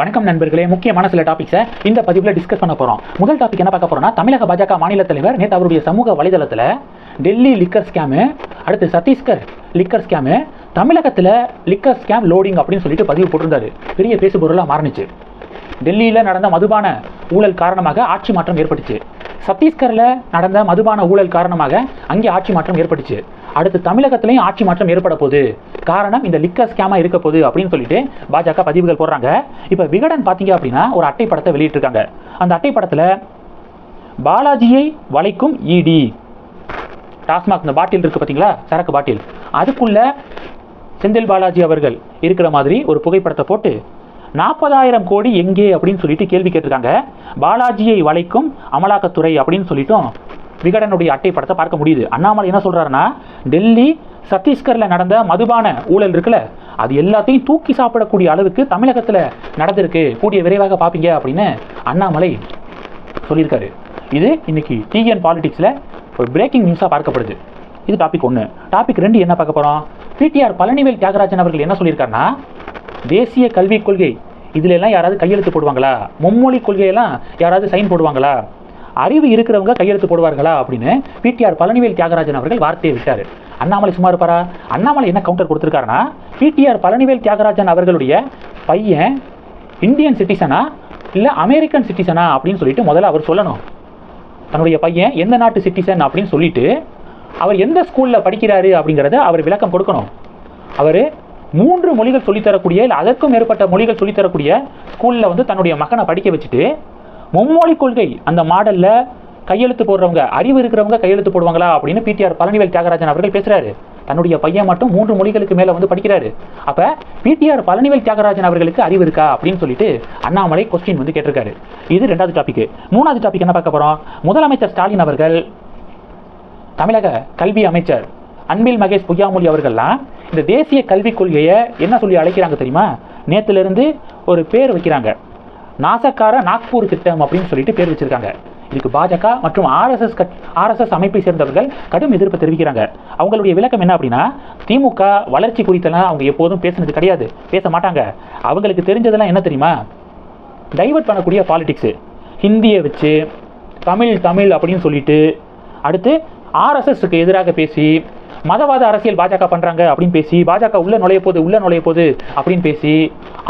வணக்கம் நண்பர்களே, முக்கியமான சில டாபிக்ஸை இந்த பதிவில் டிஸ்கஸ் பண்ண போகிறோம். முதல் டாபிக் என்ன பார்க்க போகிறோம்னா, தமிழக பாஜக மாநில தலைவர் நேற்று அவருடைய சமூக வலைதளத்தில் டெல்லி லிக்கர் ஸ்கேமு, அடுத்து சத்தீஸ்கர் லிக்கர் ஸ்கேமு, தமிழகத்தில் லிக்கர் ஸ்கேம் லோடிங் அப்படின்னு சொல்லிட்டு பதிவு போட்டிருந்தாரு. பெரிய பேசுபொருளாக மாறினுச்சு. டெல்லியில் நடந்த மதுபான ஊழல் காரணமாக ஆட்சி மாற்றம் ஏற்பட்டுச்சு. சத்தீஸ்கரில் நடந்த மதுபான ஊழல் காரணமாக அங்கே ஆட்சி மாற்றம் ஏற்பட்டுச்சு. அடுத்து தமிழகத்திலையும் ஆட்சி மாற்றம் ஏற்பட போகுது. காரணம் இந்த லிக்கர் ஸ்கேமா இருக்க போகுது அப்படின்னு சொல்லிட்டு பாஜக பதிவுகள் போடுறாங்க. இப்போ விகடன் பார்த்தீங்க அப்படின்னா ஒரு அட்டை படத்தை வெளியிட்டிருக்காங்க. அந்த அட்டை படத்தில் பாலாஜியை வளைக்கும் இடி, டாஸ்மாக் இந்த பாட்டில் இருக்கு பார்த்தீங்களா, சரக்கு பாட்டில், அதுக்குள்ள செந்தில் பாலாஜி அவர்கள் இருக்கிற மாதிரி ஒரு புகைப்படத்தை போட்டு 40,000 கோடி எங்கே அப்படின்னு சொல்லிட்டு கேள்வி கேட்டிருக்காங்க. பாலாஜியை வளைக்கும் அமலாக்கத்துறை அப்படின்னு சொல்லிட்டும் விகடனுடைய அட்டை படத்தை பார்க்க முடியுது. அண்ணாமலை என்ன சொல்றாருன்னா, டெல்லி சத்தீஸ்கரில் நடந்த மதுபான ஊழல் இருக்குல்ல, அது எல்லாத்தையும் தூக்கி சாப்பிடக்கூடிய அளவுக்கு தமிழகத்தில் நடந்திருக்கு, கூடிய விரைவாக பார்ப்பீங்க அப்படின்னு அண்ணாமலை சொல்லியிருக்காரு. இது இன்னைக்கு டிஎன் பாலிடிக்ஸில் ஒரு பிரேக்கிங் நியூஸாக பார்க்கப்படுது. இது டாபிக் 1. டாபிக் 2 என்ன பார்க்க போகிறோம், பிடிஆர் பழனிவேல் தியாகராஜன் அவர்கள் என்ன சொல்லியிருக்காருன்னா, தேசிய கல்விக் கொள்கை இதுல எல்லாம் யாராவது கையெழுத்து போடுவாங்களா, மும்மொழி கொள்கையெல்லாம் யாராவது சைன் போடுவாங்களா, அறிவு இருக்கிறவங்க கையெழுத்து போடுவார்களா அப்படின்னு பிடிஆர் பழனிவேல் தியாகராஜன் அவர்கள் வார்த்தையை விட்டார். அண்ணாமலை சும்மா இருப்பாரா? அண்ணாமலை என்ன கவுண்டர் கொடுத்துருக்காருன்னா, பிடிஆர் பழனிவேல் தியாகராஜன் அவர்களுடைய பையன் இந்தியன் சிட்டிசனா இல்லை அமெரிக்கன் சிட்டிசனா அப்படின்னு சொல்லிட்டு முதல்ல அவர் சொல்லணும். தன்னுடைய பையன் எந்த நாட்டு சிட்டிசன் அப்படின்னு சொல்லிட்டு அவர் எந்த ஸ்கூலில் படிக்கிறாரு அப்படிங்கிறத அவர் விளக்கம் கொடுக்கணும். அவர் 3 மொழிகள் சொல்லித்தரக்கூடிய இல்லை அதற்கும் மேற்பட்ட மொழிகள் சொல்லித்தரக்கூடிய ஸ்கூலில் வந்து தன்னுடைய மகனை படிக்க வச்சுட்டு மும்மொழி கொள்கை அந்த மாடலில் கையெழுத்து போடுறவங்க, அறிவு இருக்கிறவங்க கையெழுத்து போடுவாங்களா அப்படின்னு பிடிஆர் பழனிவேல் தியாகராஜன் அவர்கள் பேசுகிறாரு. தன்னுடைய பையன் மட்டும் 3 மொழிகளுக்கு மேலே வந்து படிக்கிறாரு. அப்போ பிடிஆர் பழனிவேல் தியாகராஜன் அவர்களுக்கு அறிவு இருக்கா அப்படின்னு சொல்லிட்டு அண்ணாமலை கொஸ்டின் வந்து கேட்டிருக்காரு. இது 2வது டாபிக். 3வது டாபிக் என்ன பார்க்க போகிறோம், முதலமைச்சர் ஸ்டாலின் அவர்கள் தமிழக கல்வி அமைச்சர் அன்பில் மகேஷ் பொய்யாமொழி அவர்கள்லாம் இந்த தேசிய கல்விக் கொள்கையை என்ன சொல்லி அழைக்கிறாங்க தெரியுமா? நேற்றிலிருந்து ஒரு பேர் வைக்கிறாங்க, நாசக்கார நாக்பூர் திட்டம் அப்படின்னு சொல்லிட்டு பேர் வச்சிருக்காங்க. இதுக்கு பாஜக மற்றும் ஆர்எஸ்எஸ் அமைப்பை சேர்ந்தவர்கள் கடும் எதிர்ப்பு தெரிவிக்கிறாங்க. அவங்களுடைய விளக்கம் என்ன அப்படின்னா, திமுக வளர்ச்சி குறித்தெல்லாம் அவங்க எப்போதும் பேசுனது கிடையாது, பேச மாட்டாங்க. அவங்களுக்கு தெரிஞ்சதெல்லாம் என்ன தெரியுமா, டைவர்ட் பண்ணக்கூடிய பாலிடிக்ஸு, ஹிந்தியை வச்சு தமிழ் அப்படின்னு சொல்லிட்டு, அடுத்து ஆர்எஸ்எஸ்க்கு எதிராக பேசி மதவாத அரசியல் பாஜக பண்ணுறாங்க அப்படின்னு பேசி, பாஜக உள்ள நுழைய போகுது அப்படின்னு பேசி,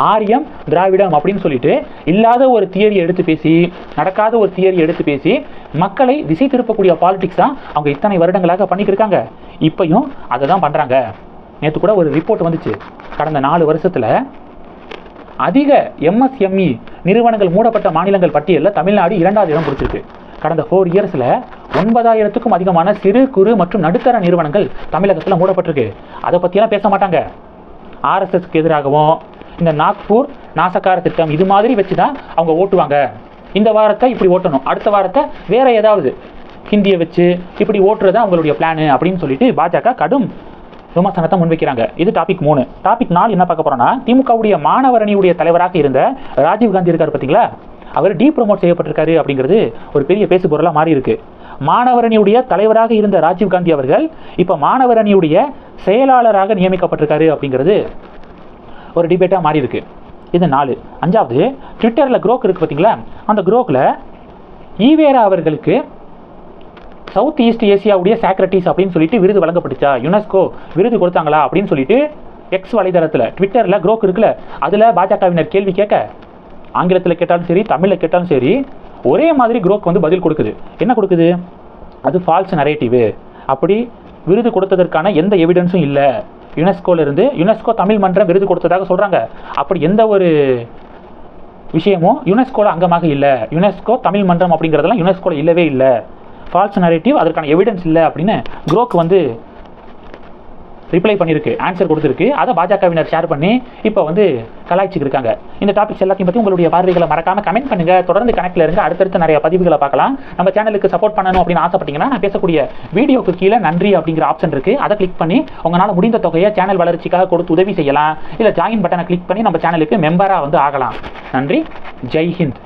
ஆரியம் திராவிடம் அப்படின்னு சொல்லிட்டு இல்லாத ஒரு தியரியை எடுத்து பேசி, நடக்காத ஒரு தியரியை எடுத்து பேசி மக்களை திசை திருப்பக்கூடிய பாலிடிக்ஸ் தான் அவங்க இத்தனை வருடங்களாக பண்ணிக்கிட்டு இருக்காங்க. இப்பையும் அதை தான் பண்ணுறாங்க. நேற்று கூட ஒரு ரிப்போர்ட் வந்துச்சு, கடந்த 4 வருஷத்தில் அதிக எம்எஸ்எம்இ நிறுவனங்கள் மூடப்பட்ட மாநிலங்கள் பட்டியலில் தமிழ்நாடு 2வது இடம் பிடிச்சிருக்கு. கடந்த 4 இயர்ஸில் 9,000க்கும் அதிகமான சிறு குறு மற்றும் நடுத்தர நிறுவனங்கள் தமிழகத்தில் மூடப்பட்டிருக்கு. அதை பற்றியெல்லாம் பேச மாட்டாங்க. ஆர்எஸ்எஸ்க்கு எதிராகவும் இந்த நாக்பூர் நாசக்கார திட்டம் இது மாதிரி வச்சு தான் அவங்க ஓட்டுவாங்க. இந்த வாரத்தை இப்படி ஓட்டணும், அடுத்த வாரத்தை வேற ஏதாவது ஹிந்தியை வச்சு இப்படி ஓட்டுறது அவங்களுடைய பிளானு அப்படின்னு சொல்லிட்டு பாஜக கடும் விமர்சனத்தை முன்வைக்கிறாங்க. இது டாபிக் 3. டாபிக் 4 என்ன பார்க்க போறோம்னா, திமுகவுடைய மாணவர் அணியுடைய தலைவராக இருந்த ராஜீவ்காந்தி இருக்கார் பார்த்தீங்களா, அவர் ப்ரமோட் செய்யப்பட்டிருக்காரு அப்படிங்கிறது ஒரு பெரிய பேசு பொருளாக மாறி இருக்கு. மாணவர் அணியுடைய தலைவராக இருந்த ராஜீவ்காந்தி அவர்கள் இப்போ மாணவர் அணியுடைய செயலாளராக நியமிக்கப்பட்டிருக்காரு அப்படிங்கிறது ஒரு டிபேட்டாக மாறி இருக்கு. இது 4. 5வது, ட்விட்டரில் குரோக் இருக்கு பார்த்தீங்களா, அந்த குரோக்கில் ஈவேரா அவர்களுக்கு சவுத் ஈஸ்ட் ஏசியாவுடைய சாக்ரட்டிஸ் அப்படின்னு சொல்லிட்டு விருது வழங்கப்பட்டுச்சா, யுனெஸ்கோ விருது கொடுத்தாங்களா அப்படின்னு சொல்லிட்டு எக்ஸ் வலைதளத்தில் ட்விட்டரில் குரோக் இருக்குல்ல, அதில் பாஜகவினர் கேள்வி கேட்க, ஆங்கிலத்தில் கேட்டாலும் சரி தமிழில் கேட்டாலும் சரி ஒரே மாதிரி குரோக் வந்து பதில் கொடுக்குது. என்ன கொடுக்குது, அது ஃபால்ஸ் நரேட்டிவ், அப்படி விருது கொடுத்ததற்கான எந்த எவிடன்ஸும் இல்லை. யுனெஸ்கோ தமிழ் மன்றம் விருது கொடுத்ததாக சொல்கிறாங்க. அப்படி எந்த ஒரு விஷயமும் யுனெஸ்கோவில் அங்கமாக இல்லை. யுனெஸ்கோ தமிழ் மன்றம் அப்படிங்கிறதெல்லாம் யுனெஸ்கோவில் இல்லவே இல்லை, ஃபால்ஸ் நரேட்டிவ், அதற்கான எவிடன்ஸ் இல்லை அப்படின்னு குரோக் வந்து ரிப்ளை பண்ணியிருக்கு, ஆன்சர் கொடுத்துருக்கு. அதை பாஜகவினர் ஷேர் பண்ணி இப்போ வந்து கலாய்ச்சிக்கு இருக்காங்க. இந்த டாபிக்ஸ் எல்லாத்தையும் பற்றி உங்களுடைய பார்வைகளை மறக்காம கமெண்ட் பண்ணுங்க. தொடர்ந்து கனெக்ட்ல இருங்க, அடுத்தடுத்து நிறைய பதிவுகளை பார்க்கலாம். நம்ம சேனலுக்கு சப்போர்ட் பண்ணணும் அப்படின்னு ஆசைப்பட்டீங்கன்னா, நான் பேசக்கூடிய வீடியோக்கு கீழே நன்றி அப்படிங்கிற ஆப்ஷன் இருக்கு, அதை கிளிக் பண்ணி உங்களால் முடிந்த தொகையை சேனல் வளர்ச்சிக்காக கொடுத்து உதவி செய்யலாம். இல்லை ஜாயின் பட்டனை கிளிக் பண்ணி நம்ம சேனலுக்கு மெம்பராக வந்து ஆகலாம். நன்றி, ஜெய் ஹிந்த்.